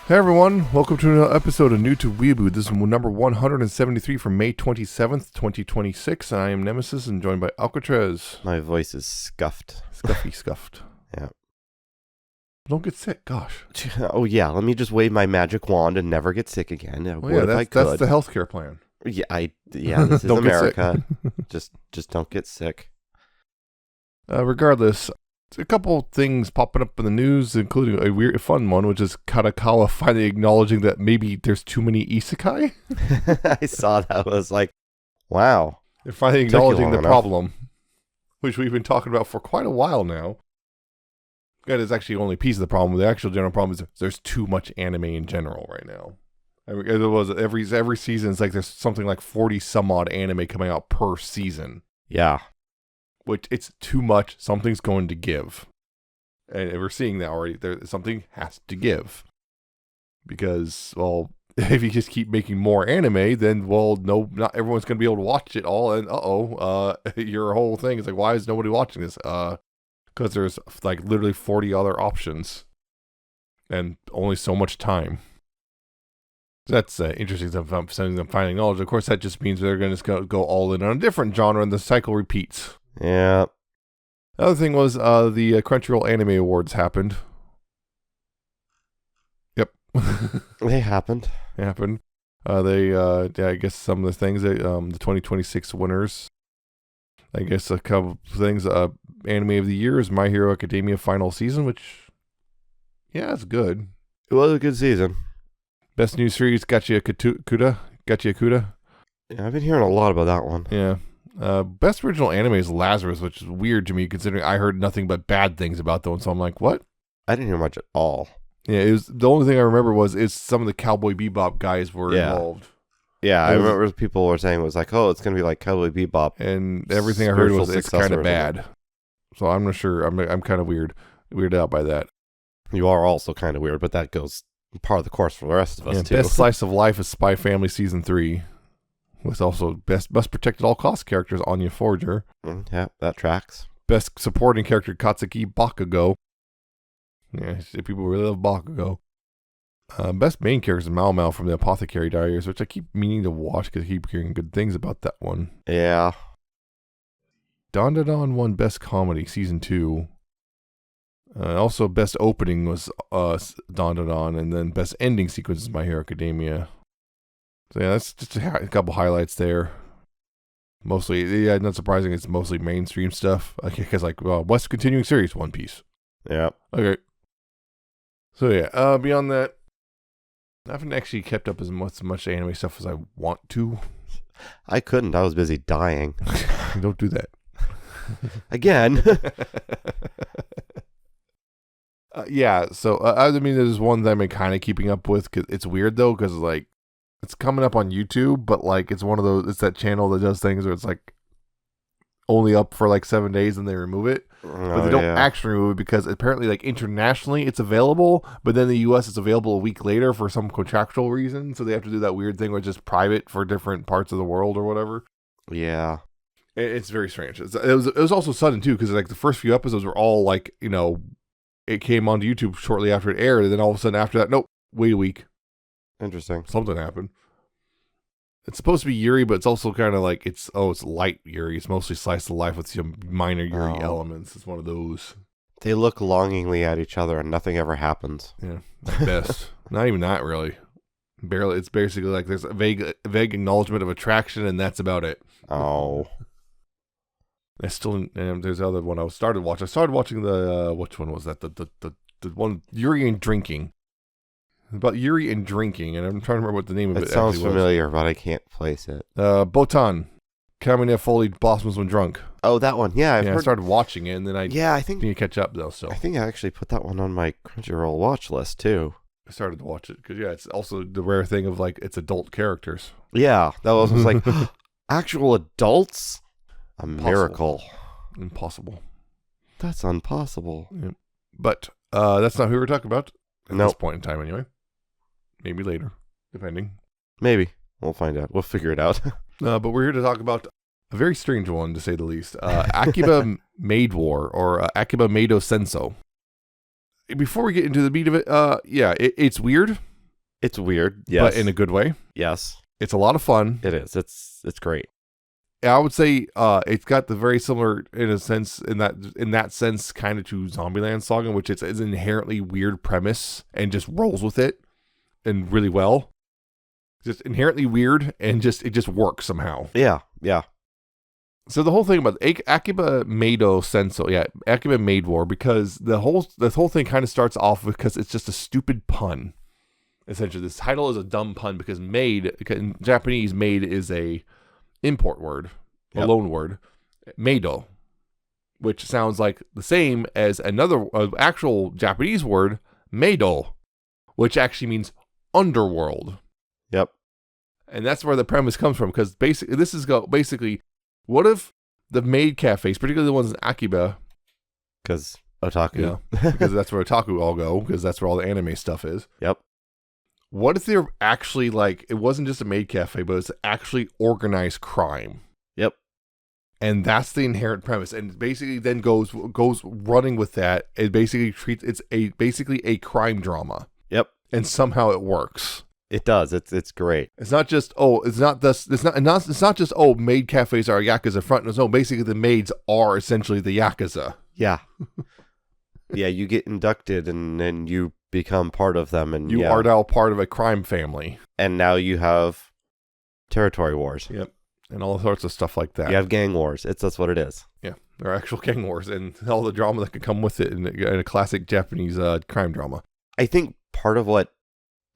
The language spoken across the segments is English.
Hey everyone, welcome to another episode of New to Weeaboo. This is number 173 from May 27th, 2026. I am Nemesis and joined by Alcatraz. My voice is scuffed. Scuffed. Yeah. Don't get sick, gosh. Oh yeah, let me just wave my magic wand and never get sick again. Well, yeah, that's the healthcare plan. Yeah, this is America. just don't get sick. Regardless, a couple things popping up in the news, including a fun one, which is Katakawa finally acknowledging that maybe there's too many isekai. I saw that. I was like, wow. They're finally acknowledging the problem, which we've been talking about for quite a while now. That is actually only a piece of the problem. The actual general problem is there's too much anime in general right now. I mean, it was every season, it's like there's something like 40 some odd anime coming out per season. Yeah. Which it's too much. Something's going to give. And we're seeing that already. Something has to give. Because, well, if you just keep making more anime, then, well, no, not everyone's going to be able to watch it all. And, your whole thing is like, why is nobody watching this? Because there's, like, literally 40 other options. And only so much time. So that's interesting. Something them finding knowledge. Of course, that just means they're going to go all in on a different genre, and the cycle repeats. Yeah. The other thing was the Crunchyroll Anime Awards happened. Yep. They happened. I guess some of the things, the 2026 winners. I guess a couple things. Anime of the Year is My Hero Academia Final Season, which, yeah, it's good. It was a good season. Best New Series, Gachi Akuda. Yeah, I've been hearing a lot about that one. Yeah. Best Original Anime is Lazarus, which is weird to me considering I heard nothing but bad things about that one. So I'm like, what? I didn't hear much at all. Yeah, it was the only thing I remember is some of the Cowboy Bebop guys were involved. Yeah, I remember people were saying it was like, oh, it's going to be like Cowboy Bebop. And everything I heard was it's kind of bad. So I'm not sure. I'm kind of weirded out by that. You are also kind of weird, but that goes part of the course for the rest of us, too. Best Slice of Life is Spy Family Season 3. With also Best Must Protect at All Costs characters, Anya Forger. Yeah, that tracks. Best Supporting Character, Katsuki Bakugo. Yeah, people really love Bakugo. Best Main Characters, Mao Mao from the Apothecary Diaries, which I keep meaning to watch because I keep hearing good things about that one. Yeah. Don won Best Comedy, Season 2. Also, Best Opening was Don, and then Best Ending Sequence is My Hero Academia. So yeah, that's just a couple highlights there. Mostly, yeah, not surprising, it's mostly mainstream stuff. Because West Continuing Series, One Piece. Yeah. Okay. So yeah, beyond that, I haven't actually kept up as much anime stuff as I want to. I couldn't. I was busy dying. Don't do that. Again. Yeah, so I mean, there's one that I'm kind of keeping up with. Cause it's weird though, because like it's coming up on YouTube, but like it's one of those. It's that channel that does things where it's like only up for like 7 days and they remove it, but they don't actually remove it because apparently like internationally it's available, but then the US it's available a week later for some contractual reason. So they have to do that weird thing where it's just private for different parts of the world or whatever. Yeah. It's very strange. It was also sudden too, because like the first few episodes were all like, it came onto YouTube shortly after it aired, and then all of a sudden after that, nope, wait a week. Interesting. Something happened. It's supposed to be Yuri, but it's also kind of like it's light Yuri. It's mostly slice of life with some minor Yuri elements. It's one of those. They look longingly at each other, and nothing ever happens. Yeah, at best. Not even that, really. Barely. It's basically like there's a vague acknowledgement of attraction, and that's about it. Oh. There's the other one I started watching. I started watching the which one was that? The one Yuri and Drinking. About Yuri and Drinking, and I'm trying to remember what the name of it sounds actually familiar, but I can't place it. Botan. Kamine Foley blossoms when drunk. Oh, that one. Yeah, I started watching it, and then I think need to catch up though. So I think I actually put that one on my Crunchyroll watch list too. I started to watch it because it's also the rare thing of like it's adult characters. Yeah, that was like actual adults. A miracle. Impossible. That's impossible. Yeah. But that's not who we're talking about at this point in time anyway. Maybe later, depending. Maybe. We'll find out. We'll figure it out. But we're here to talk about a very strange one, to say the least. Akiba Maid War, or Akiba Maido Senso. Before we get into the meat of it, it's weird. It's weird. Yes. but in a good way. Yes. It's a lot of fun. It is. It's great. I would say it's got the very similar in a sense in that sense kind of to Zombieland Saga, which it's an inherently weird premise and just rolls with it and really well. Just inherently weird and it just works somehow. Yeah. Yeah. So the whole thing about Akiba Maido Senso, Akiba Maid War, because this whole thing kind of starts off because it's just a stupid pun. Essentially, this title is a dumb pun because maid, in Japanese, maid is a import word, a loan word, Maido, which sounds like the same as another actual Japanese word, Maido, which actually means underworld. Yep. And that's where the premise comes from, because basically, what if the maid cafes, particularly the ones in Akiba, because otaku, because that's where otaku all go, because that's where all the anime stuff is. Yep. What if they're actually it wasn't just a maid cafe, but it's actually organized crime? Yep. And that's the inherent premise, and basically then goes running with that. It basically treats basically a crime drama. Yep. And somehow it works. It does. It's great. It's not just it's not just maid cafes are Yakuza front. No, basically the maids are essentially the Yakuza. Yeah. Yeah, you get inducted and then you become part of them, and you are now part of a crime family. And now you have territory wars. Yep. And all sorts of stuff like that. You have gang wars. That's what it is. Yeah. There are actual gang wars and all the drama that could come with it in a classic Japanese crime drama. I think part of what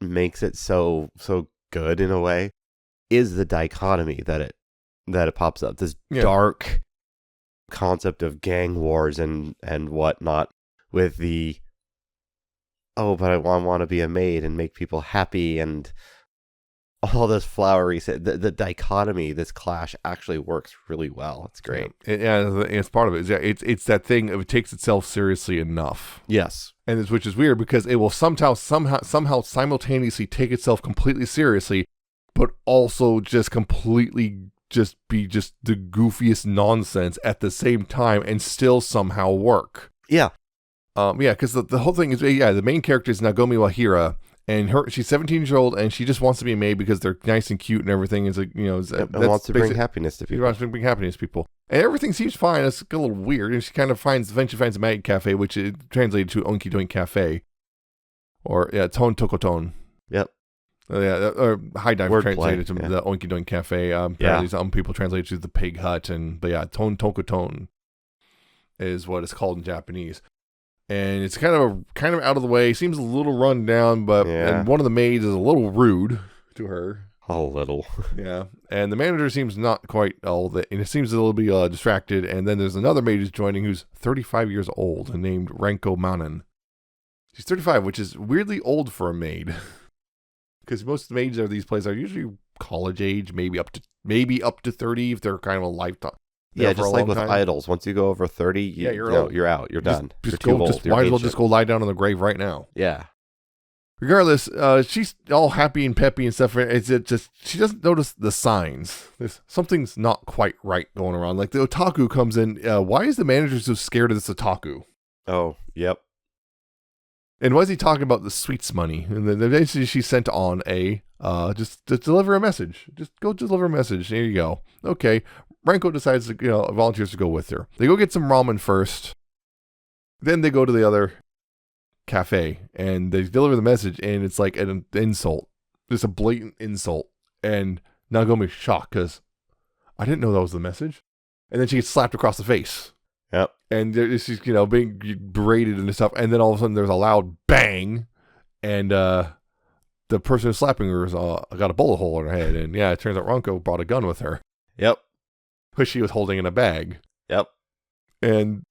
makes it so good in a way is the dichotomy that it pops up. This dark concept of gang wars and whatnot, with the but I want to be a maid and make people happy and all this flowery. The dichotomy, this clash actually works really well. It's great. Yeah, it's part of it. It's that thing of it takes itself seriously enough. Yes. And which is weird because it will somehow simultaneously take itself completely seriously, but also just completely just be just the goofiest nonsense at the same time and still somehow work. Yeah. Because the whole thing is, the main character is Nagomi Wahira, and she's 17 years old, and she just wants to be a maid because they're nice and cute and everything. Is and wants to bring happiness to people. She wants to bring happiness to people, and everything seems fine. It's a little weird, and she kind of eventually finds a maid cafe, which is translated to Onki Doink Cafe, or Ton Tokoton. Yep. Or High Dive translated to the Onki Doink Cafe. Apparently some people translate it to the Pig Hut, but Ton Tokoton is what it's called in Japanese. And it's kind of out of the way. Seems a little run down, but and one of the maids is a little rude to her. A little. Yeah. And the manager seems not quite all that, and it seems a little bit distracted. And then there's another maid who's joining who's 35 years old and named Renko Manen. She's 35, which is weirdly old for a maid. Because most maids of these places are usually college age, maybe up to 30 if they're kind of a lifetime. Yeah, just like with idols. Once you go over 30, you're out. You're done. You're too old. Might as well just go lie down on the grave right now. Yeah. Regardless, she's all happy and peppy and stuff. It's just she doesn't notice the signs. Something's not quite right going around. Like the otaku comes in. Why is the manager so scared of this otaku? Oh, yep. And why is he talking about the sweets money? And then eventually she's sent on just to deliver a message. Just go deliver a message. There you go. Okay. Renko decides to, volunteers to go with her. They go get some ramen first. Then they go to the other cafe and they deliver the message, and it's like an insult. Just a blatant insult. And Nagomi's shocked because I didn't know that was the message. And then she gets slapped across the face. Yep. And she's, being berated and stuff. And then all of a sudden there's a loud bang. And the person who's slapping her got a bullet hole in her head. And it turns out Renko brought a gun with her. Yep. Which she was holding in a bag. Yep. And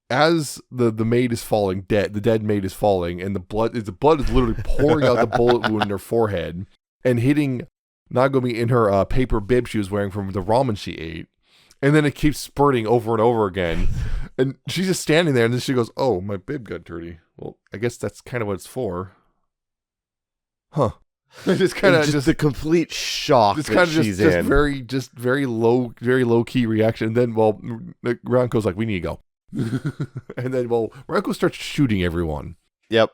as the maid is falling, the dead maid is falling, and the blood is literally pouring out the bullet wound in her forehead and hitting Nagomi in her paper bib she was wearing from the ramen she ate. And then it keeps spurting over and over again. And she's just standing there, and then she goes, "Oh, my bib got dirty. Well, I guess that's kind of what it's for." Huh. It's kind of just a complete shock. It's kind of just very low key reaction. And then Renko's like, "We need to go." And then Renko starts shooting everyone. Yep.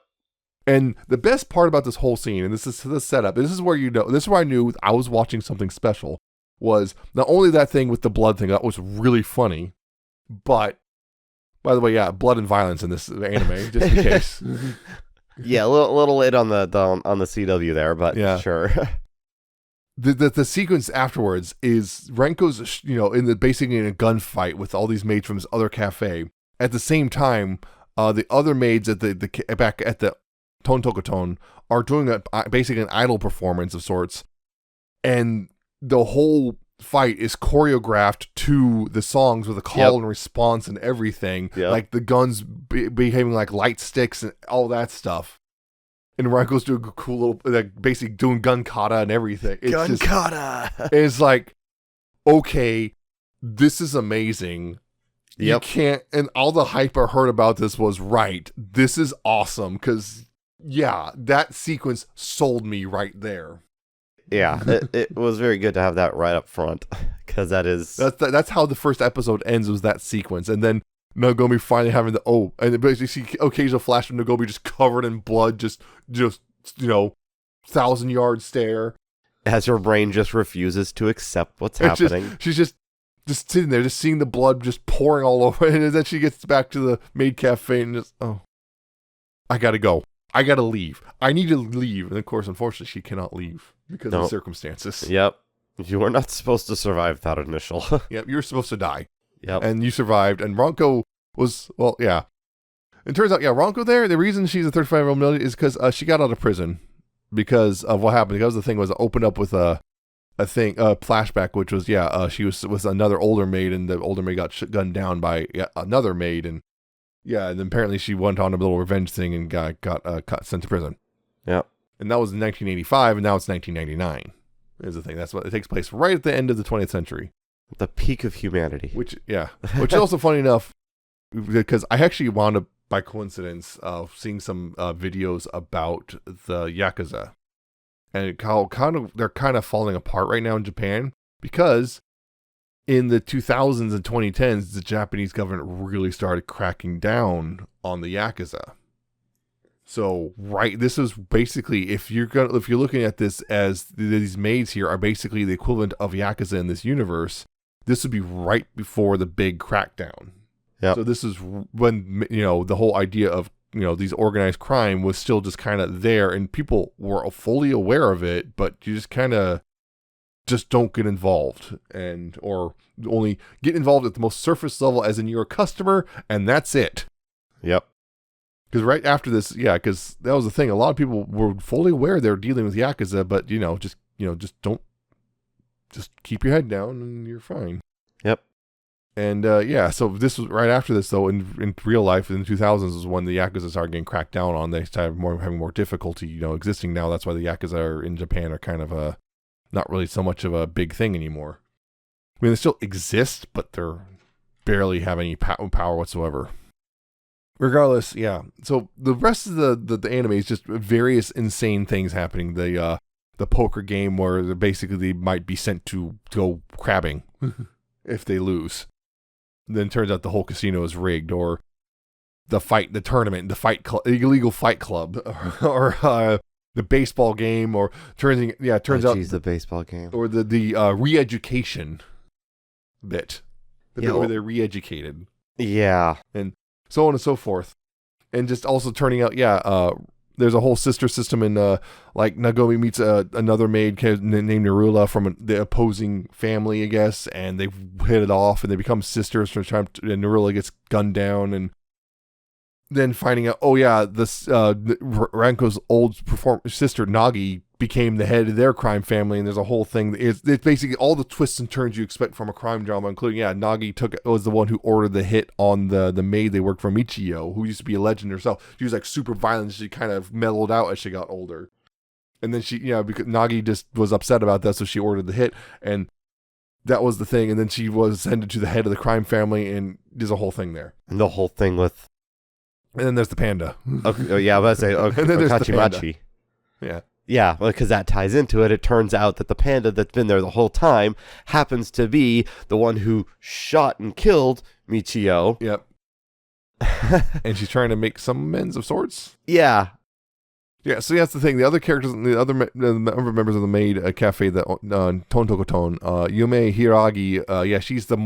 And the best part about this whole scene, and this is the setup, this is where this is where I knew I was watching something special, was not only that thing with the blood thing, that was really funny, but, by the way, yeah, blood and violence in this anime, just in case. Yeah, a little late on the CW there, but yeah. Sure. The sequence afterwards is Renko's, basically in a gunfight with all these maids from his other cafe. At the same time, the other maids at the back at the Tontokoton are doing basically an idol performance of sorts, and the whole fight is choreographed to the songs with a call and response and everything, like the guns behaving like light sticks and all that stuff. And Renko's doing a cool little, like, basically doing gun kata and everything. It's kata. It's like, okay, this is amazing. You can't, and all the hype I heard about this was right. This is awesome because, yeah, that sequence sold me right there. Yeah, it was very good to have that right up front because that's how the first episode ends, was that sequence, and then Nagomi finally having and basically see occasional flash of Nagomi just covered in blood, just 1,000-yard stare as her brain just refuses to accept what's happening. She's just sitting there, just seeing the blood just pouring all over, and then she gets back to the maid cafe and just, I gotta go. I gotta leave. I need to leave. And of course, unfortunately, she cannot leave because of the circumstances. Yep. You were not supposed to survive that initial. Yep, you were supposed to die. Yep. And you survived. And Ronko was, yeah. It turns out, Ronko there, the reason she's a 35-year-old milady is because she got out of prison because of what happened. Because the thing was, it opened up with a flashback, which was, she was with another older maid, and the older maid got gunned down by another maid, and and then apparently she went on a little revenge thing and got sent to prison. Yep. And that was in 1985, and now it's 1999. Is the thing. That's what it takes place right at the end of the 20th century. The peak of humanity. Which is also funny enough, because I actually wound up, by coincidence, seeing some videos about the Yakuza. And how they're kind of falling apart right now in Japan, because in the 2000s and 2010s, the Japanese government really started cracking down on the Yakuza. So, this is basically, if you're looking at this as these maids here are basically the equivalent of Yakuza in this universe, this would be right before the big crackdown. Yep. So this is when, the whole idea of, these organized crime was still just kind of there, and people were fully aware of it, but you just kind of don't get involved, or only get involved at the most surface level, as in you're a customer, and that's it. Yep. Because right after this, because that was the thing. A lot of people were fully aware they're dealing with Yakuza, but just keep your head down and you're fine. Yep. And so this was right after this, though. In real life, in the 2000s, is when the Yakuza started getting cracked down on. They started having more difficulty, existing now. That's why the Yakuza in Japan are kind of not really so much of a big thing anymore. I mean, they still exist, but they're barely have any power whatsoever. Regardless, so the rest of the anime is just various insane things happening. The poker game where they might be sent to go crabbing if they lose. Then it turns out the whole casino is rigged, or the tournament, the illegal fight club, or the baseball game, or turns out the baseball game, or the re-education bit, where they're re-educated, and so on and so forth. And just also turning out, there's a whole sister system in, like, Nagomi meets another maid named Narula from the opposing family, I guess, and they hit it off, and they become sisters from time and Narula gets gunned down, and then finding out, this Ranko's old sister, Nagi, became the head of their crime family, and there's a whole thing. It's basically all the twists and turns you expect from a crime drama, including, Nagi was the one who ordered the hit on the maid they worked for, Michio, who used to be a legend herself. She was, like, super violent. She kind of mellowed out as she got older. And then she, because Nagi just was upset about that, so she ordered the hit, and that was the thing. And then she was sent to the head of the crime family, and there's a whole thing there. And the whole thing with... And then there's the panda. Okay, I was about to say, and then there's the panda. Okachimachi. Yeah. Yeah, because that ties into it. It turns out that the panda that's been there the whole time happens to be the one who shot and killed Michio. Yep. And she's trying to make some amends of sorts. Yeah. Yeah, so that's the thing. The other characters, the other members of the maid cafe, that Tontokoton, Yume Hiragi, she's the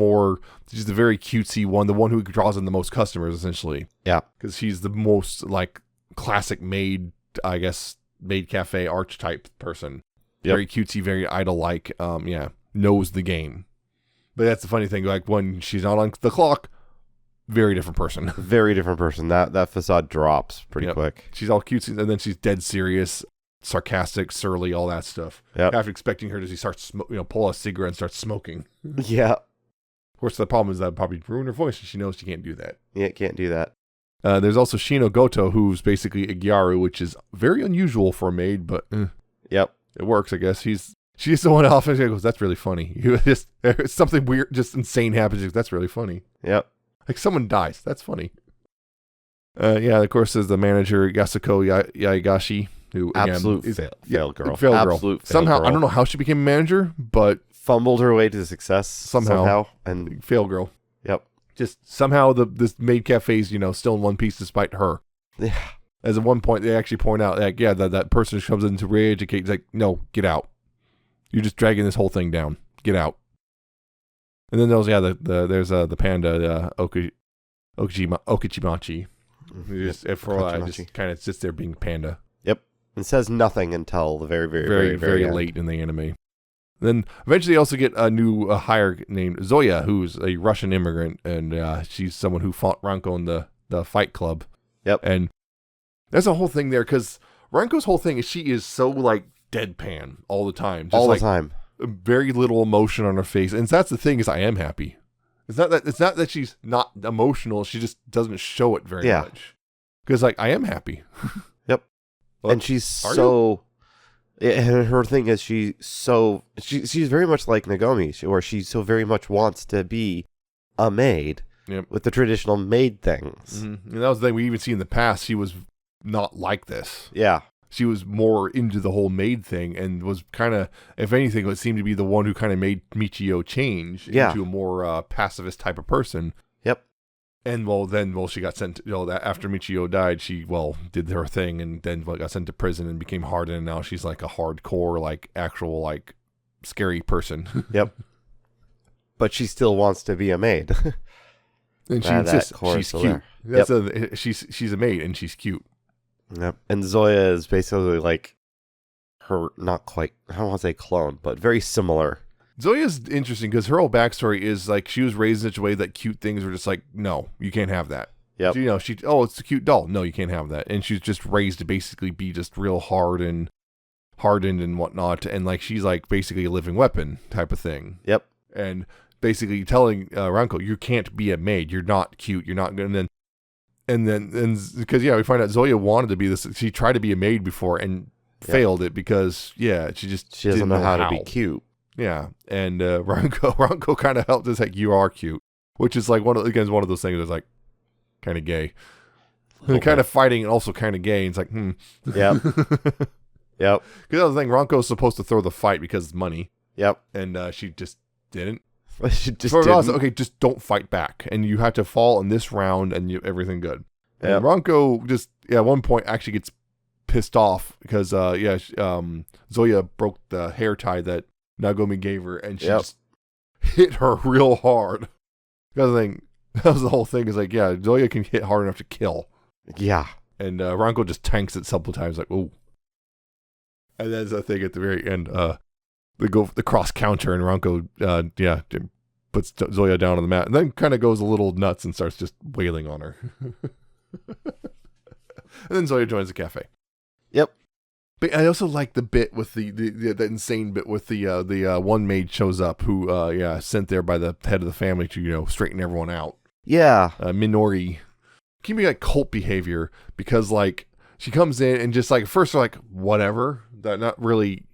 very cutesy one, the one who draws in the most customers, essentially. Yeah. Because she's the most, like, classic maid, I guess, maid cafe archetype person. Yep. Very cutesy, very idol-like, knows the game. But that's the funny thing, like, when she's not on the clock, very different person. Very different person. That facade drops pretty quick. She's all cutesy, and then she's dead serious, sarcastic, surly, all that stuff. Yep. After expecting her to start, pull a cigarette and start smoking. Yeah. Of course, the problem is that probably ruin her voice, and she knows she can't do that. Yeah, can't do that. There's also Shino Goto, who's basically a Gyaru, which is very unusual for a maid, but yep, it works, I guess. She's the one off, and she goes, "That's really funny." Something weird, just insane happens. She goes, "That's really funny." Yep. Like someone dies. That's funny. Of course, there's the manager Yasuko Yaigashi, who absolute again, fail girl. Fail absolute girl. Somehow, girl. I don't know how she became a manager, but fumbled her way to success somehow and fail girl. Yep. Just somehow this maid cafe's still in one piece despite her. Yeah. As at one point they actually point out like that person who comes in to re-educate is like, no, get out. You're just dragging this whole thing down. Get out. And then there's the panda Okichimachi. Just kind of sits there being panda. Yep. And says nothing until the very, very, very, very late in the anime. Then eventually, you also get a new hire named Zoya, who's a Russian immigrant, and she's someone who fought Ranko in the Fight Club. Yep. And there's a whole thing there because Ranko's whole thing is she is so like deadpan all the time, just all the like, time, very little emotion on her face. And that's the thing is, I am happy. It's not that she's not emotional; she just doesn't show it very much. Because like I am happy. Yep. Well, and she's so. And her thing is she's very much like Nagomi, where she so very much wants to be a maid with the traditional maid things. Mm-hmm. And that was the thing we even see in the past. She was not like this. Yeah. She was more into the whole maid thing and was kind of, if anything, it seemed to be the one who kind of made Michio change into a more pacifist type of person. Yep. And she got sent, that after Michio died, she, did her thing and then got sent to prison and became hardened. And now she's like a hardcore, like actual, like scary person. Yep. But she still wants to be a maid. And she insists she's cute. She's a maid and she's cute. Yep. And Zoya is basically like her, not quite, I don't want to say clone, but very similar. Zoya's interesting because her whole backstory is like she was raised in such a way that cute things were just like, no, you can't have that. Yep. It's a cute doll. No, you can't have that. And she's just raised to basically be just real hardened and whatnot. And like she's like basically a living weapon type of thing. Yep. And basically telling Ranko, you can't be a maid. You're not cute. You're not good. And then because we find out Zoya wanted to be this. She tried to be a maid before and failed it because she doesn't know how to be cute. Yeah, and Ranko kind of helped us like, you are cute, which is like one of those things that's like kind of gay, kind of fighting and also kind of gay. And it's like, Yep. Yep. Because that was the thing, Ranko's supposed to throw the fight because it's money. Yep. And she just didn't. She just didn't. Okay, just don't fight back, and you have to fall in this round, and everything good. Yep. And Ranko just at one point actually gets pissed off because Zoya broke the hair tie that Nagomi gave her, and she just hit her real hard. Because that was the whole thing. Is like, Zoya can hit hard enough to kill. Yeah, and Ranko just tanks it several times. Like, ooh. And then the thing at the very end, they go the cross counter, and Ranko, puts Zoya down on the mat, and then kind of goes a little nuts and starts just wailing on her. And then Zoya joins the cafe. Yep. But I also like the bit with the insane bit with the one maid shows up who sent there by the head of the family to straighten everyone out. Yeah. Minori can be like cult behavior because like she comes in and just like first they're like whatever, they're not really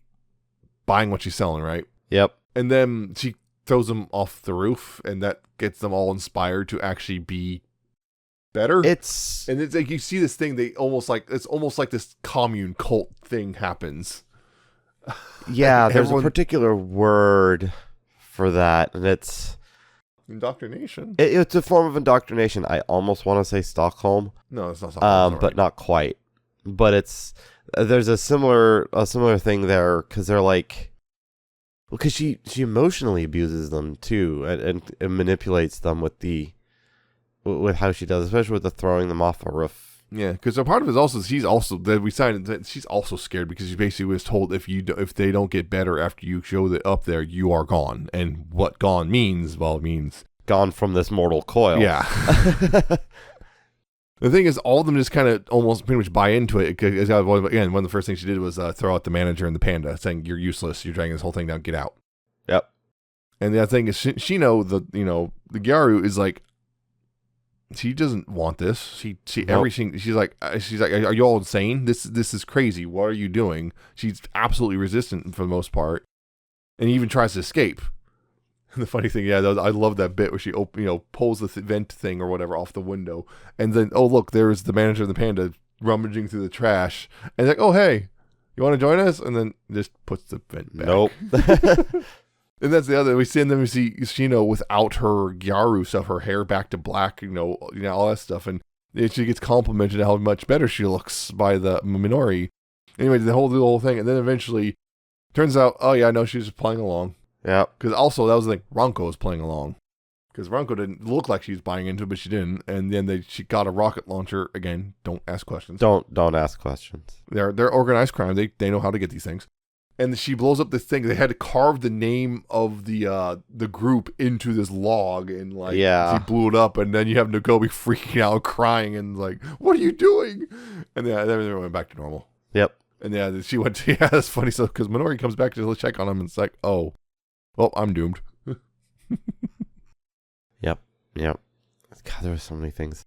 buying what she's selling, right? Yep. And then she throws them off the roof, and that gets them all inspired to actually be better. It's like you see this thing. It's almost like this commune cult thing happens. Yeah, there's a particular word for that, and it's indoctrination. It's a form of indoctrination. I almost want to say Stockholm. No, it's not Stockholm. But not quite. But There's a similar thing there because they're like, well, because she emotionally abuses them too and manipulates them with how she does, especially with the throwing them off a roof. Yeah, because a part of it is also she's also scared because she basically was told if they don't get better after you show that up there, you are gone. And what gone means, well, it means gone from this mortal coil. Yeah. The thing is, all of them just kind of almost pretty much buy into it. Again, one of the first things she did was throw out the manager and the panda, saying, "You're useless. You're dragging this whole thing down. Get out." Yep. And the other thing is, Shino, the Gyaru is like, she doesn't want this. She Nope. everything. She's like, are you all insane? This is crazy. What are you doing? She's absolutely resistant for the most part, and even tries to escape. And the funny thing, I love that bit where she pulls the vent thing or whatever off the window, and then look, there's the manager of the panda rummaging through the trash, and like, oh hey, you want to join us? And then just puts the vent back. Nope. And that's the other. We see Shino without her Gyaru stuff, her hair back to black, all that stuff, and she gets complimented how much better she looks by the Minori. Anyway, the whole thing, and then eventually turns out, oh yeah, no, she was just playing along. Yeah. Because also that was the thing, Ranko was playing along. Because Ranko didn't look like she was buying into it, but she didn't. And then she got a rocket launcher. Again, don't ask questions. Don't ask questions. They're organized crime. They know how to get these things. And she blows up this thing. They had to carve the name of the group into this log, and she blew it up. And then you have Nagomi freaking out, crying, and like, "What are you doing?" And then everything went back to normal. Yep. And she went to that's funny. So because Minori comes back to check on him, and it's like, oh, well, I'm doomed. Yep. God, there were so many things.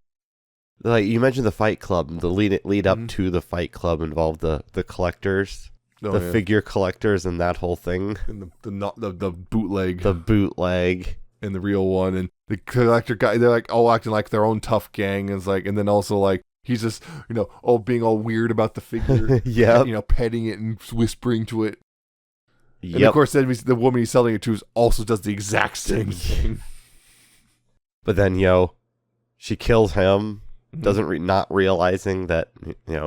Like you mentioned, the Fight Club. The lead up to the Fight Club involved the collectors. Figure collectors and that whole thing. And the bootleg. The bootleg. And the real one. And the collector guy, they're like all acting like their own tough gang. And then also like, he's just, being all weird about the figure. Yeah. Petting it and whispering to it. Yep. And of course, then the woman he's selling it to also does the exact same thing. But then, she kills him. Doesn't not realizing that,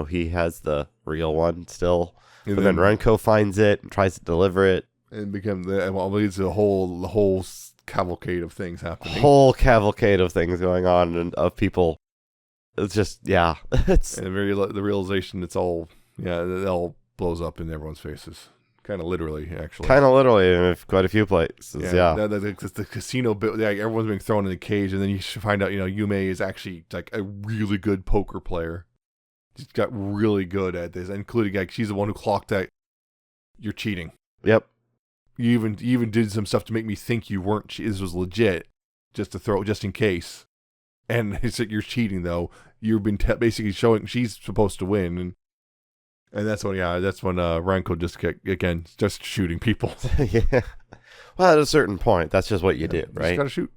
he has the real one still. And then Renko finds it and tries to deliver it. And leads to the whole cavalcade of things happening. Whole cavalcade of things going on and of people. It's just, yeah. It's and the realization it all blows up in everyone's faces. Kind of literally, actually. Kind of literally in quite a few places, yeah. The casino bit, everyone's being thrown in a cage, and then you find out, Yume is actually like a really good poker player. She's got really good at this, including she's the one who clocked that you're cheating. Yep. You even did some stuff to make me think you weren't. This was legit, just in case. And it's like you're cheating though. You've been basically showing she's supposed to win, and that's when Ranko just shooting people. Yeah. Well, at a certain point, that's just what you do, right? Just gotta shoot.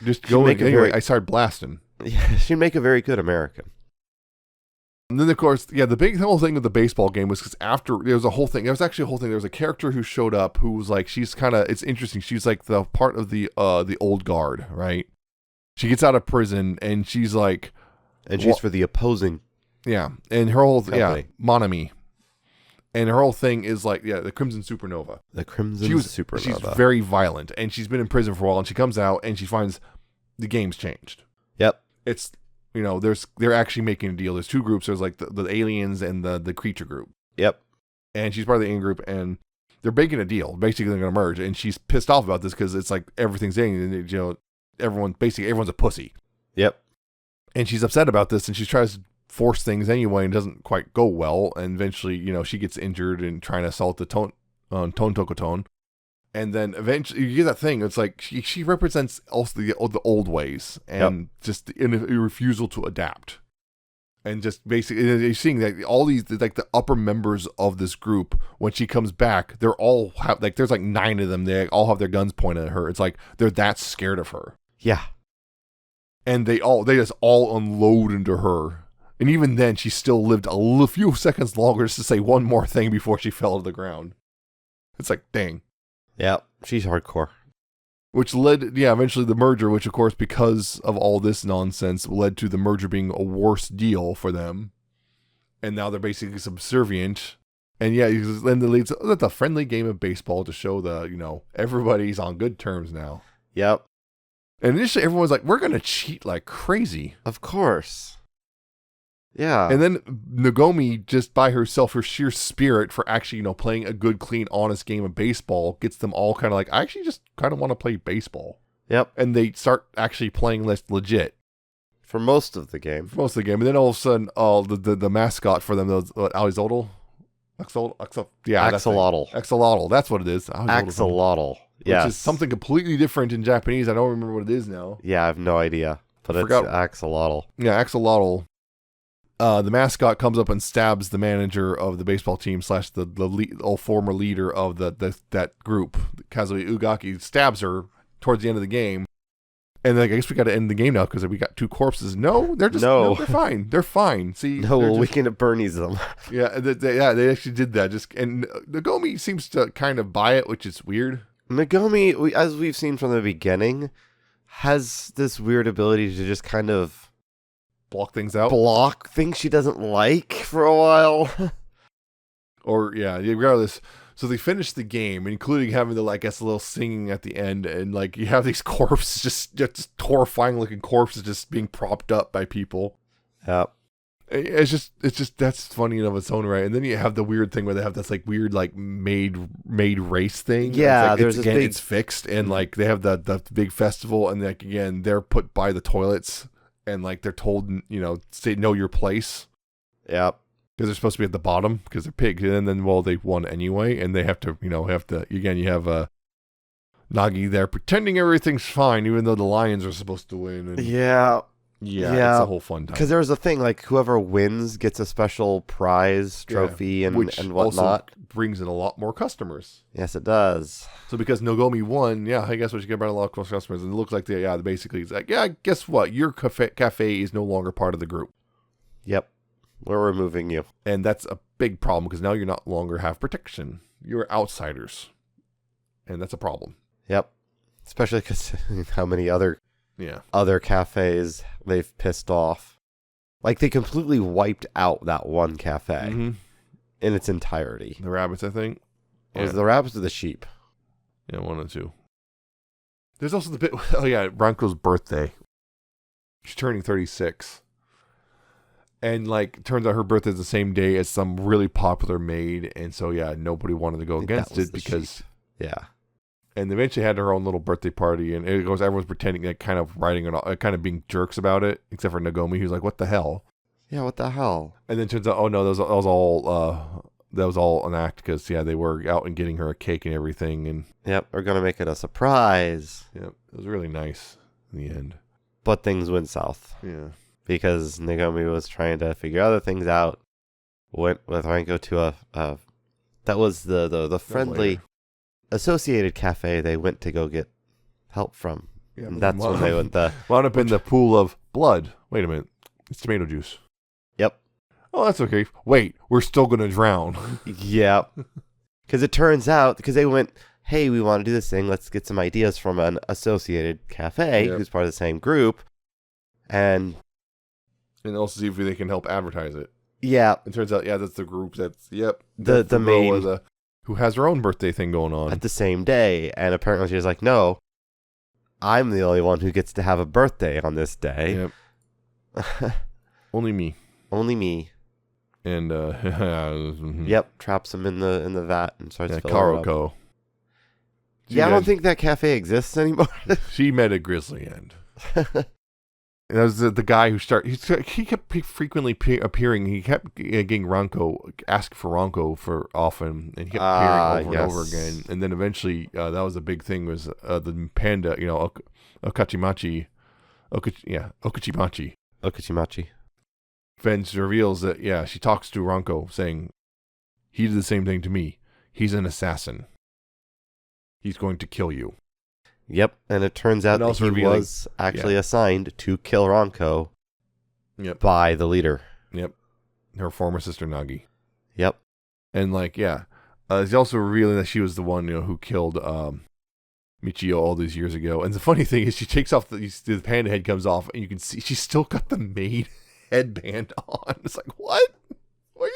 Just go. Anyway, I started blasting. Yeah, she'd make a very good American. And then, of course, the whole thing with the baseball game was because after there was a whole thing. There was actually a whole thing. There was a character who showed up who was like, she's kind of, it's interesting. She's like the part of the old guard, right? She gets out of prison and she's like, and she's for the opposing. Yeah, and her whole Monami, and her whole thing is like the Crimson Supernova. The Crimson Supernova. She's very violent, and she's been in prison for a while. And she comes out and she finds the game's changed. Yep, it's. They're actually making a deal. There's two groups. There's like the aliens and the creature group. Yep. And she's part of the alien group, and they're making a deal. Basically, they're going to merge, and she's pissed off about this because it's like everything's in. Everyone's a pussy. Yep. And she's upset about this, and she tries to force things anyway, and doesn't quite go well. And eventually, she gets injured in trying to assault the Ton Tokoton. And then eventually you get that thing. It's like she represents also the old ways and just in a refusal to adapt. And just basically, you're seeing that all these like the upper members of this group, when she comes back, they're all there's like 9 of them. They all have their guns pointed at her. It's like they're that scared of her. Yeah. And they just all unload into her. And even then, she still lived a few seconds longer just to say one more thing before she fell to the ground. It's like, dang. Yeah, she's hardcore. Which led, eventually the merger, which of course, because of all this nonsense, led to the merger being a worse deal for them. and now they're basically subservient. And yeah, then the leads that's a friendly game of baseball to show everybody's on good terms now. Yep. And initially everyone's like, we're gonna cheat like crazy. Of course. Yeah. And then Nagomi, just by herself, her sheer spirit for actually, playing a good, clean, honest game of baseball gets them all kind of like, I actually just kind of want to play baseball. Yep. And they start actually playing less legit. For most of the game. And then all of a sudden, the mascot for them, Axolotl? Yeah, Axolotl. That's what it is. Axolotl. Yes. Which is something completely different in Japanese. I don't remember what it is now. Yeah, I have no idea. But it's Axolotl. Yeah, Axolotl. The mascot comes up and stabs the manager of the baseball team / the former leader of that group. Kazui Ugaki stabs her towards the end of the game. And I guess we got to end the game now because we got 2 corpses. No, they're just no, they're fine. They're fine. See, we can Bernie's them. Yeah, they actually did that. And Nagomi seems to kind of buy it, which is weird. Nagomi, as we've seen from the beginning, has this weird ability to just kind of block things out, block things she doesn't like for a while. Or regardless. So they finish the game, including having the, a little singing at the end, and you have these corpses, just horrifying looking corpses, just being propped up by people. Yep. It's just that's funny in of its own right. And then you have the weird thing where they have this weird maid race thing. Yeah, it's fixed, and they have the big festival, and again they're put by the toilets, and they're told say know your place. Yep. Because they're supposed to be at the bottom because they're pigs, and then they won anyway, and they have to again you have Nagi there pretending everything's fine, even though the lions are supposed to win. And yeah, it's a whole fun time. Because there was a thing whoever wins gets a special prize trophy and whatnot. Also brings in a lot more customers. Yes, it does. So because Nagomi won, I guess what you get about a lot of customers, and it looks like basically it's guess what? Your cafe is no longer part of the group. Yep. We're removing you. And that's a big problem because now you're not longer have protection. You're outsiders. And that's a problem. Yep. Especially because how many other cafes they've pissed off. They completely wiped out that one cafe in its entirety. The rabbits, I think. Was it the rabbits or the sheep? Yeah, 1 and 2. There's also the bit, Ranko's birthday. She's turning 36. And turns out her birthday is the same day as some really popular maid, and so nobody wanted to go against it because and eventually had her own little birthday party, and everyone's pretending kind of writing it, kind of being jerks about it, except for Nagomi, who's like, "What the hell?" Yeah, what the hell? And then turns out, oh no, that was all an act because they were out and getting her a cake and everything, and we're gonna make it a surprise. It was really nice in the end, but things went south. Yeah. Because Nagomi was trying to figure other things out, went with Ranko to that was the friendly associated cafe they went to go get help from. Yeah, and that's when they went wound up in the pool of blood. Wait a minute, it's tomato juice. Yep. Oh, that's okay. Wait, we're still gonna drown. Yep. Because it turns out because they went, hey, we want to do this thing. Let's get some ideas from an associated cafe who's part of the same group, and also see if they can help advertise it. Yeah. It turns out, that's the group that's, the main... who has her own birthday thing going on. At the same day. And apparently she's like, no, I'm the only one who gets to have a birthday on this day. Yep. Only me. Only me. And, traps him in the vat and starts filling Karoko. it up. I don't think that cafe exists anymore. She met a grisly end. And that was the guy who he kept frequently appearing. He kept getting Ranko, asking for Ranko for often, and he kept appearing over and over again. And then eventually, that was a big thing, was the panda, Okachimachi. Okachimachi. Venge reveals that, she talks to Ranko, saying, he did the same thing to me. He's an assassin. He's going to kill you. Yep, and it turns out that he was actually assigned to kill Ranko by the leader. Yep, her former sister Nagi. Yep. And he's also revealing that she was the one who killed Michio all these years ago. And the funny thing is she takes off the panda head comes off, and you can see she's still got the maid headband on. It's like, what?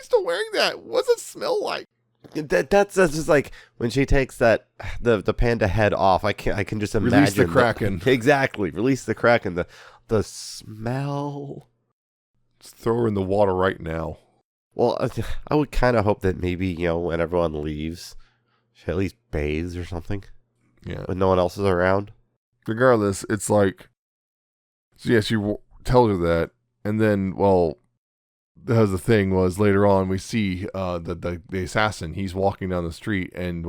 you still wearing that? What's it smell like? That's just like when she takes that the panda head off. I can just imagine Release the Kraken. Exactly, release the Kraken. The smell. Just throw her in the water right now. Well, I would kind of hope that maybe when everyone leaves, she at least bathes or something. Yeah, when no one else is around. Regardless, it's like, so yeah, she tells her that, and then the thing was later on we see the assassin. He's walking down the street, and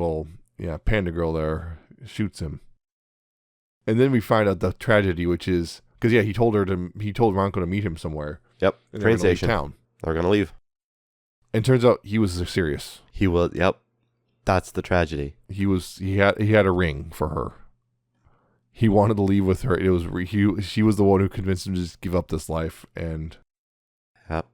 Panda Girl there shoots him, and then we find out the tragedy, which is because he told Ranko to meet him somewhere. Yep, train station. Town. They're gonna leave. And turns out he was serious. He was. Yep, that's the tragedy. He had a ring for her. He wanted to leave with her. She was the one who convinced him to just give up this life. And yep.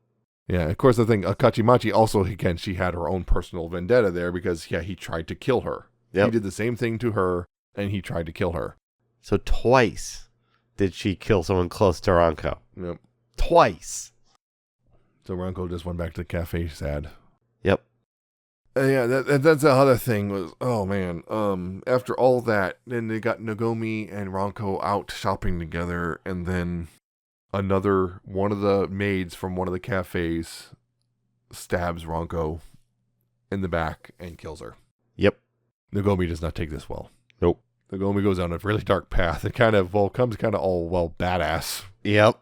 Yeah, of course, the thing, Akachimachi also, again, she had her own personal vendetta there because, he tried to kill her. Yep. He did the same thing to her, and he tried to kill her. So twice did she kill someone close to Ranko. Yep. Twice. So Ranko just went back to the cafe sad. Yep. That's the other thing was, oh man, after all that, then they got Nagomi and Ranko out shopping together, and then one of the maids from one of the cafes stabs Ranko in the back and kills her. Yep. Nagomi does not take this well. Nope. Nagomi goes down a really dark path and comes all badass. Yep.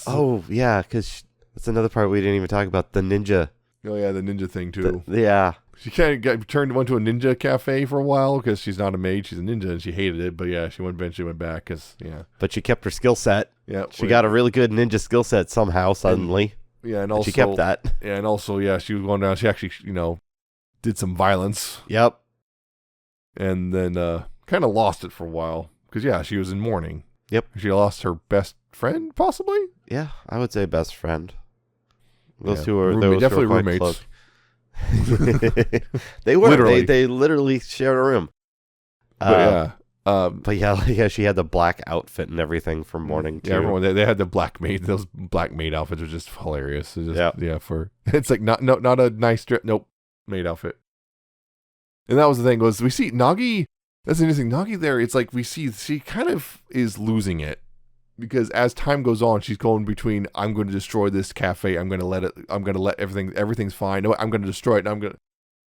Oh, yeah, because that's another part we didn't even talk about, the ninja. Oh, yeah, the ninja thing, too. Yeah. She went to a ninja cafe for a while because she's not a maid. She's a ninja, and she hated it. But, yeah, she eventually went back because, yeah. But she kept her skill set. Yeah. She got a really good ninja skill set somehow, suddenly. And also... she kept that. Yeah, and also, yeah, she was going down. She actually, did some violence. Yep. And then kind of lost it for a while because, yeah, she was in mourning. Yep. She lost her best friend, possibly? Yeah, I would say best friend. Those two are definitely roommates. Close. They were literally. They literally shared a room. But she had the black outfit and everything from mourning too. Yeah, everyone they had the black maid. Those black maid outfits are just hilarious. It's like not a nice strip. Nope, maid outfit. And that was the thing was we see Nagi. That's interesting. Nagi there. It's like we see she kind of is losing it. Because as time goes on, she's going between, I'm going to destroy this cafe, I'm going to let everything's fine. No, I'm going to destroy it. And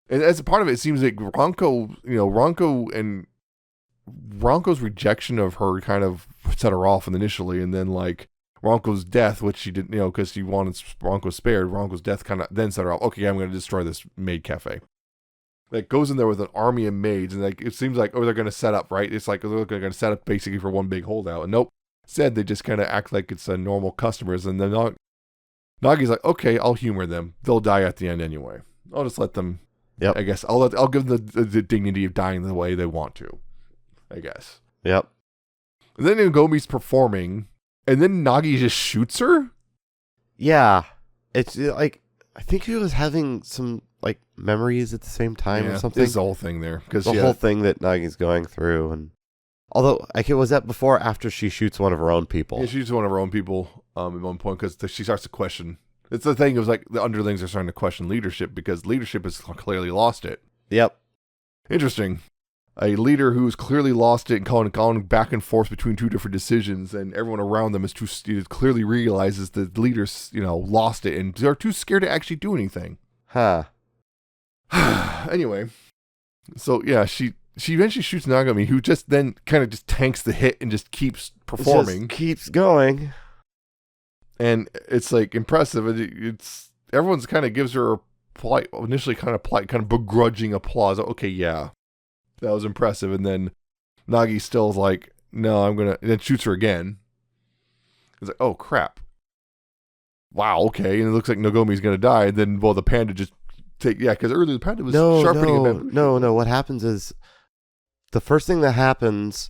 as a part of it, it seems like Ranko's rejection of her kind of set her off initially. And then like Ranko's death, which she didn't, because she wanted Ranko spared, Ranko's death kind of then set her off. Okay, I'm going to destroy this maid cafe. Like goes in there with an army of maids. And like, it seems like, they're going to set up, right? It's like, they're going to set up basically for one big holdout. And nope. Said they just kind of act like it's normal customers, and then Nagi's like, okay, I'll humor them. They'll die at the end anyway. I'll just let them. Yep. I guess I'll give them the dignity of dying the way they want to. I guess. Yep. And then Nagomi's performing, and then Nagi just shoots her. Yeah, it's like I think he was having some like memories at the same time or something. There's the whole thing there because the whole thing that Nagi's going through and. Although, was that before or after she shoots one of her own people? Yeah, she shoots one of her own people at one point because she starts to question. It's the thing, it was like the underlings are starting to question leadership because leadership has clearly lost it. Yep. Interesting. A leader who's clearly lost it and going back and forth between two different decisions, and everyone around them clearly realizes that the leaders, lost it and they're too scared to actually do anything. Huh. Anyway, so yeah, She eventually shoots Nagomi, who just then kind of just tanks the hit and just keeps performing. Just keeps going. And it's like impressive. It's everyone's kind of gives her a polite, kind of begrudging applause. Okay, yeah, that was impressive. And then Nagi still's like, no, and then shoots her again. It's like, oh crap. Wow, okay. And it looks like Nagomi's going to die. And then, the panda just because earlier the panda was sharpening a bamboo. No. What happens is, the first thing that happens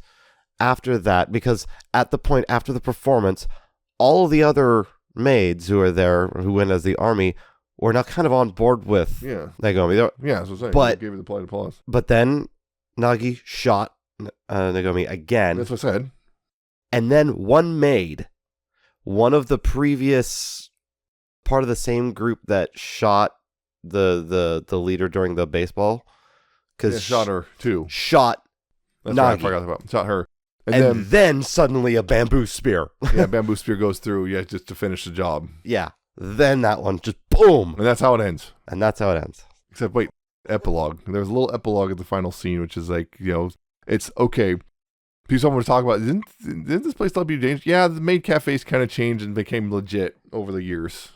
after that, because at the point after the performance, all of the other maids who are there, who went as the army, were now kind of on board with Nagomi. That's what I'm saying. But, gave her the polite applause. But then Nagi shot Nagomi again. That's what I said. And then one of the previous part of the same group that shot the leader during the baseball. Because shot her too. Shot That's Nagi. right, I forgot about shot her. And then suddenly a bamboo spear. Yeah, bamboo spear goes through. Yeah, just to finish the job. Yeah. Then that one just boom. And that's how it ends. And that's how it ends. Except wait, epilogue. There's a little epilogue at the final scene, which is like, it's okay. People want to talk about, didn't this place still be dangerous? Yeah, the maid cafes kind of changed and became legit over the years.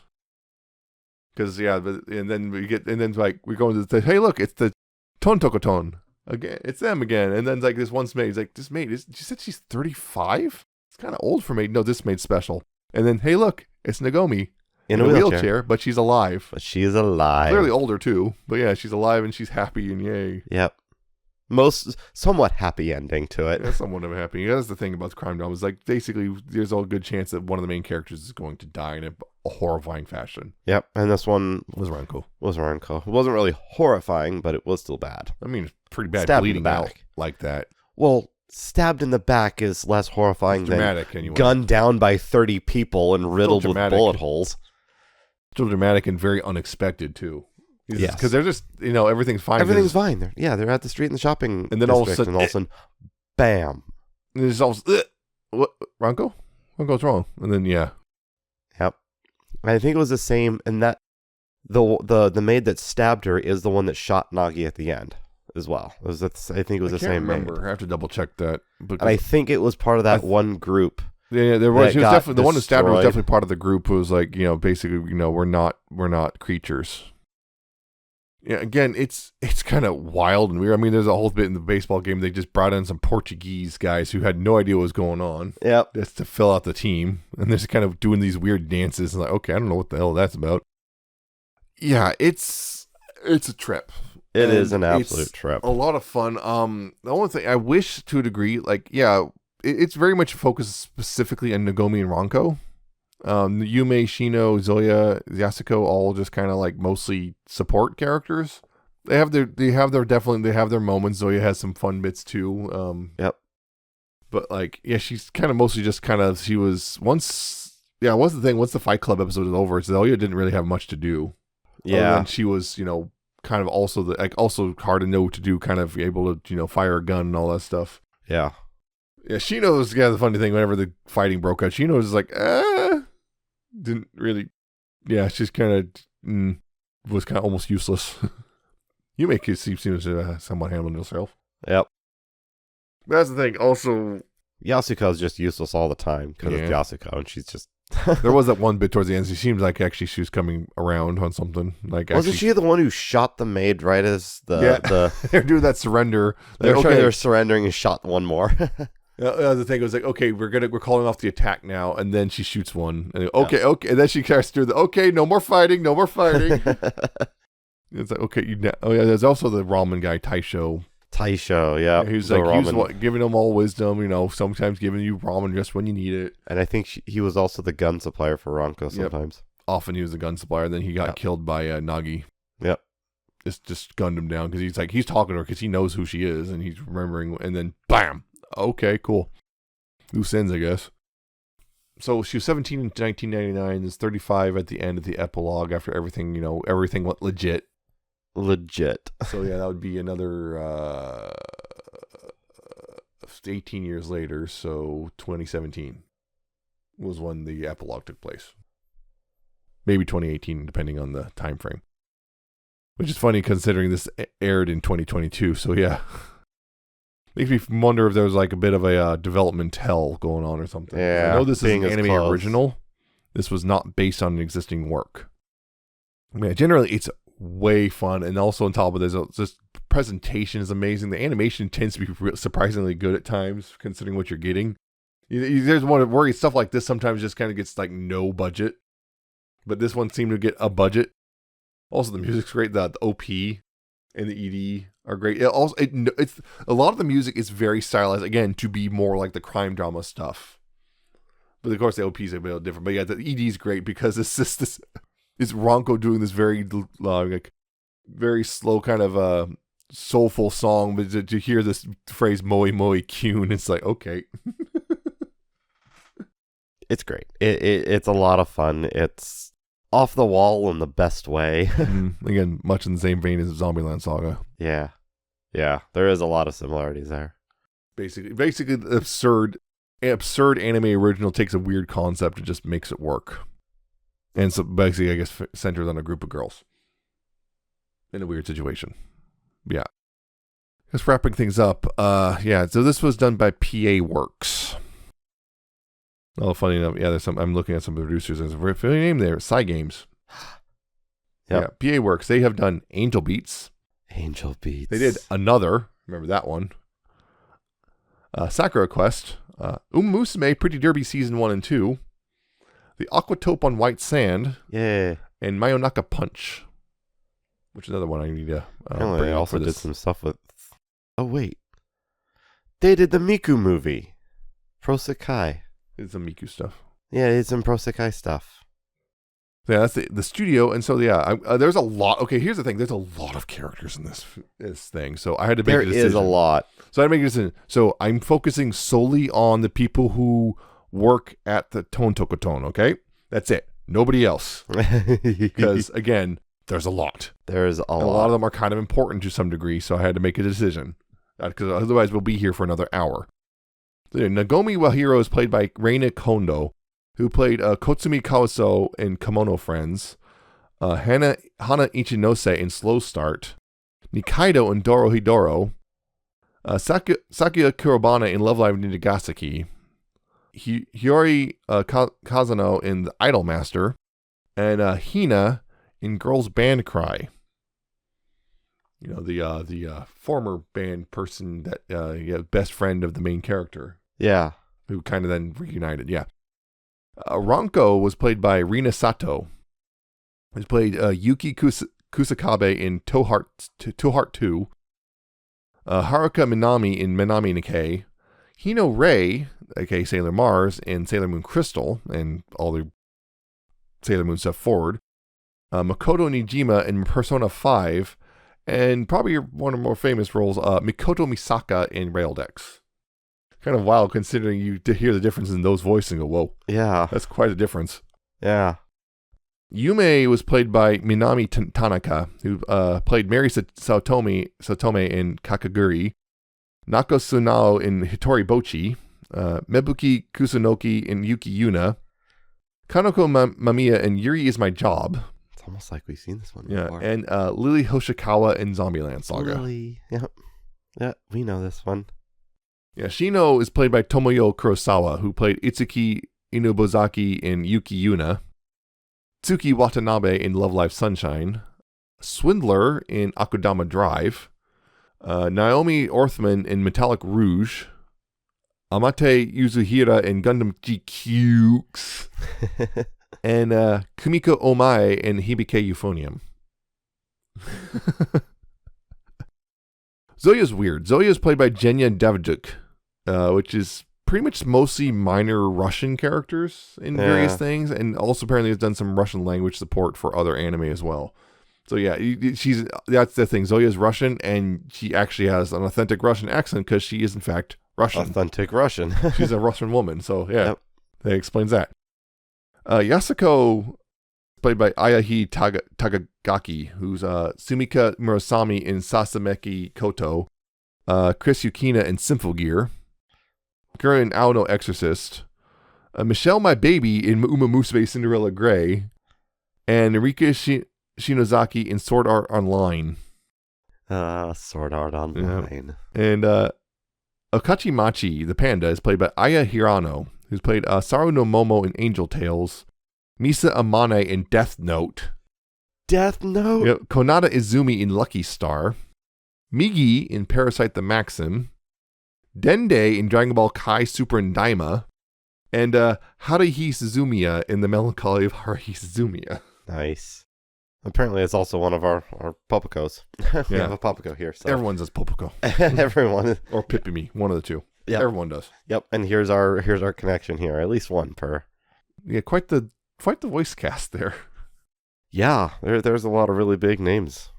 Because and then we go into the, hey, look, it's the Ton Tokoton again. It's them again. And then like this one maid's like, this maid she said she's 35. It's kind of old for maid. No, this maid's special. And then hey, look, it's Nagomi in a wheelchair, but she's alive. But she's alive. Clearly older too, but yeah, she's alive and she's happy and yay. Yep. Somewhat happy ending to it. Yeah, somewhat of a happy. That's the thing about the crime drama is like basically there's a good chance that one of the main characters is going to die in a horrifying fashion. Yep, and this one was Ranko. It wasn't really horrifying, but it was still bad. I mean, it's pretty bad Stabbed bleeding in the back. out like that. Well, stabbed in the back is less horrifying than anyway. Gunned down by 30 people and riddled with bullet holes. Still dramatic and very unexpected too. Yes, because they're just everything's fine. Everything's fine. They're at the street in the shopping, and then all of a sudden, bam! And there's all what Ranko? What goes wrong? And then yep. I think it was the same, and that the maid that stabbed her is the one that shot Nagi at the end as well. I think it was the same maid. I have to double check that. And I think it was part of that one group. Yeah, there was. She was definitely the one who stabbed her was definitely part of the group. Who was like, basically, we're not creatures. Yeah, again, it's kind of wild and weird. I mean, there's a whole bit in the baseball game. They just brought in some Portuguese guys who had no idea what was going on. Yep. Just to fill out the team. And they're just kind of doing these weird dances. And like, okay, I don't know what the hell that's about. Yeah, it's a trip. It is an absolute trip. A lot of fun. The only thing I wish to a degree, it's very much focused specifically on Nagomi and Ranko. Yume, Shino, Zoya, Yasuko, all just kind of like mostly support characters. They have their moments. Zoya has some fun bits too. Yep. But she's kind of mostly just she was once. Yeah, what's the thing? Once the Fight Club episode is over, Zoya didn't really have much to do. Yeah. And she was, kind of also also hard to know what to do, kind of able to, fire a gun and all that stuff. Yeah. Yeah, Shino's the funny thing. Whenever the fighting broke out, Shino was like, didn't really. Yeah, she's kind of was kind of almost useless. You make it seem to somewhat handling herself. Yep. But that's the thing. Also, Yasuko's just useless all the time because it's Yasuko, and she's just. There was that one bit towards the end. She seems like actually she was coming around on something. Wasn't she the one who shot the maid right as they're doing that surrender? They're surrendering and shot one more. The thing was like, okay, we're calling off the attack now, and then she shoots one, and okay, and then she starts to do no more fighting. It's like, okay, there's also the ramen guy Taisho, yeah. He's like, giving them all wisdom, sometimes giving you ramen just when you need it. And I think he was also the gun supplier for Ranko sometimes. Yep. Often he was the gun supplier, then he got killed by Nagi. Yep. Just gunned him down because he's talking to her because he knows who she is, and he's remembering, and then bam. Okay, cool. Loose ends, I guess. So she was 17 in 1999. Is 35 at the end of the epilogue after everything, everything went legit. So yeah, that would be another 18 years later. So 2017 was when the epilogue took place. Maybe 2018, depending on the time frame. Which is funny considering this aired in 2022. So yeah. Makes me wonder if there was a bit of a development hell going on or something. Yeah, I know this is an anime original. This was not based on an existing work. I mean, generally, it's way fun. And also on top of this, this presentation is amazing. The animation tends to be surprisingly good at times, considering what you're getting. There's one where stuff like this sometimes just kind of gets no budget. But this one seemed to get a budget. Also, the music's great. The OP and the ED are great. It's a lot of the music is very stylized, again, to be more like the crime drama stuff. But of course, the OP is a bit different. But yeah, the ED is great because it's just this. It's Ranko doing this very very slow kind of soulful song, but to hear this phrase "moi moi kyun," it's like, okay. It's great. It's a lot of fun. It's off the wall in the best way. Again, much in the same vein as Zombieland Saga. Yeah. Yeah. There is a lot of similarities there. Basically, the absurd anime original takes a weird concept and just makes it work. And so basically, I guess, centered on a group of girls in a weird situation. Yeah. Just wrapping things up. So this was done by PA Works. Oh, funny enough, yeah, I'm looking at some producers. There's a very familiar name there, Psy Games. Yep. Yeah, PA Works. They have done Angel Beats. Angel Beats. They did Another. Remember that one. Sakura Quest. Musume Pretty Derby Season 1 and 2. The Aquatope on White Sand. Yeah. And Mayonaka Punch. Which is another one I need to they also did some stuff with... Oh, wait. They did the Miku movie. Prosekai. It's some Miku stuff. Yeah, it's some Prosekai stuff. Yeah, that's the studio. And so, there's a lot. Okay, here's the thing. There's a lot of characters in this thing. So I had to make a decision. There is a lot. So I had to make a decision. So I'm focusing solely on the people who work at the Ton Tokoton, okay? That's it. Nobody else. Because, again, there's a lot. There's a lot. A lot of them are kind of important to some degree, so I had to make a decision. Because otherwise we'll be here for another hour. So, Nagomi Wahiro is played by Reina Kondo, who played Kotsumi Kawaso in Kimono Friends, Hana Ichinose in Slow Start, Nikaido in Dorohedoro, Sakuya Kurobana in Love Live Nijigasaki, Hiyori Kazano in The Idolmaster, and Hina in Girls Band Cry. You know, the former band person that best friend of the main character. Yeah. Who kind of then reunited, yeah. Ranko was played by Rina Sato. He played Yuki Kusakabe in To Heart 2. Haruka Minami in Minami Nikei. Hino Rei, aka Sailor Mars, in Sailor Moon Crystal, and all the Sailor Moon stuff forward. Makoto Nijima in Persona 5. And probably one of the more famous roles, Mikoto Misaka in Raildex. Kind of wild considering you to hear the difference in those voices and go, whoa. Yeah. That's quite a difference. Yeah. Yume was played by Minami Tanaka, who played Mary Satome in Kakaguri, Nako Sunao in Hitori Bochi, Mebuki Kusunoki in Yuki Yuna, Kanoko Mamiya in Yuri Is My Job. It's almost like we've seen this one Yeah, before. and Lily Hoshikawa in Zombieland Saga. Lily. Yep. Yeah, we know this one. Yeah, Shino is played by Tomoyo Kurosawa, who played Itsuki Inubozaki in Yuki Yuna, Tsuki Watanabe in Love Live Sunshine, Swindler in Akudama Drive, Naomi Orthman in Metallic Rouge, Amate Yuzuhira in Gundam GQ, and Kumiko Omae in Hibike Euphonium. Zoya's weird. Zoya is played by Jenya Davduk, which is pretty much mostly minor Russian characters in various things, and also apparently has done some Russian language support for other anime as well. So yeah, that's the thing. Zoya's Russian, and she actually has an authentic Russian accent because she is in fact Russian. Authentic Russian. She's a Russian woman, so yeah, yep. That explains that. Yasuko, played by Ayahi Tagagaki, who's Sumika Murasami in Sasameki Koto, Chris Yukina in Symphogear, Karen Aono Exorcist, Michelle My Baby in Uma Musume Cinderella Grey, and Rika Shinozaki in Sword Art Online. Sword Art Online. Yeah. And Okachi Machi, the panda, is played by Aya Hirano, who's played Saru no Momo in Angel Tales, Misa Amane in Death Note. Death Note? Yep. Konada Izumi in Lucky Star, Migi in Parasite the Maxim, Dende in Dragon Ball Kai Super and Daima, and Haruhi Suzumiya in The Melancholy of Haruhi Suzumiya. Nice. Apparently it's also one of our Popocos. We have a Popoco here. So. Everyone does Popoco. Everyone. Or Pipimi, one of the two. Yep. Everyone does. Yep, and here's our connection here. At least one per. Yeah, quite the voice cast there. Yeah, there's a lot of really big names.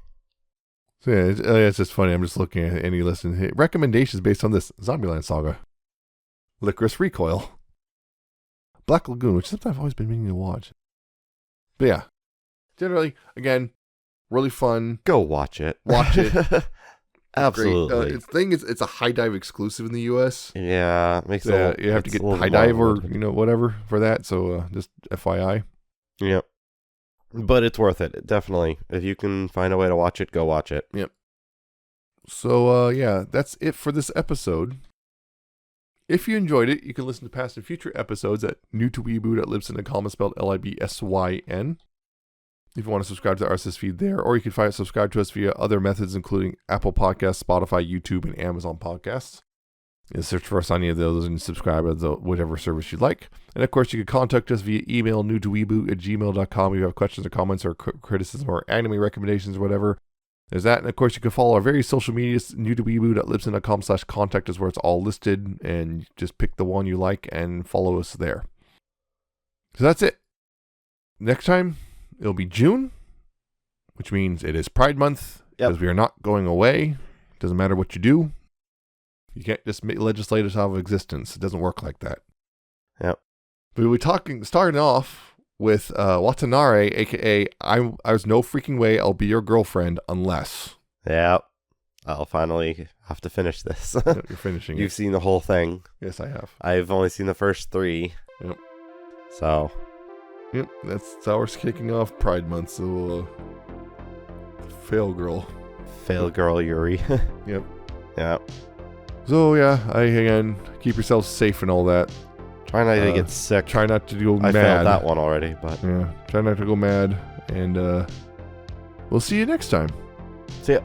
So yeah, it's just funny. I'm just looking at any list and recommendations based on this Zombieland Saga. Licorice Recoil. Black Lagoon, which something I've always been meaning to watch. But yeah, generally, again, really fun. Go watch it. Watch it. Absolutely. The thing is, it's a High Dive exclusive in the U.S. Yeah, it makes it a little, you have to it's get a little High Dive more or limited. whatever for that. So just FYI. Yep. But it's worth it, definitely. If you can find a way to watch it, go watch it. Yep. So yeah, that's it for this episode. If you enjoyed it, you can listen to past and future episodes at newtoweeboo.libsyn.com, spelled LIBSYN. If you want to subscribe to the RSS feed there, or you can subscribe to us via other methods, including Apple Podcasts, Spotify, YouTube, and Amazon Podcasts. You search for us on any of those and subscribe to whatever service you like. And of course, you can contact us via email, newtoweeboo@gmail.com. If you have questions or comments or criticism or anime recommendations or whatever. There's that. And of course, you can follow our various social medias, newtoweeboo.libsyn.com/contact is where it's all listed. And just pick the one you like and follow us there. So that's it. Next time, it'll be June, which means it is Pride Month, because we are not going away. Doesn't matter what you do. You can't just make legislators out of existence. It doesn't work like that. Yep. But we'll be starting off with Watanabe, a.k.a. I was no freaking way I'll be your girlfriend unless. Yep. I'll finally have to finish this. You're finishing You've seen the whole thing. Yes, I have. I've only seen the first 3. Yep. So. Yep, that's how we're kicking off Pride Month, so fail girl. Fail girl Yuri. Yep. Yep. So yeah, again, keep yourself safe and all that. Try not to get sick. Try not to go mad. I failed that one already, but yeah, try not to go mad, and we'll see you next time. See ya.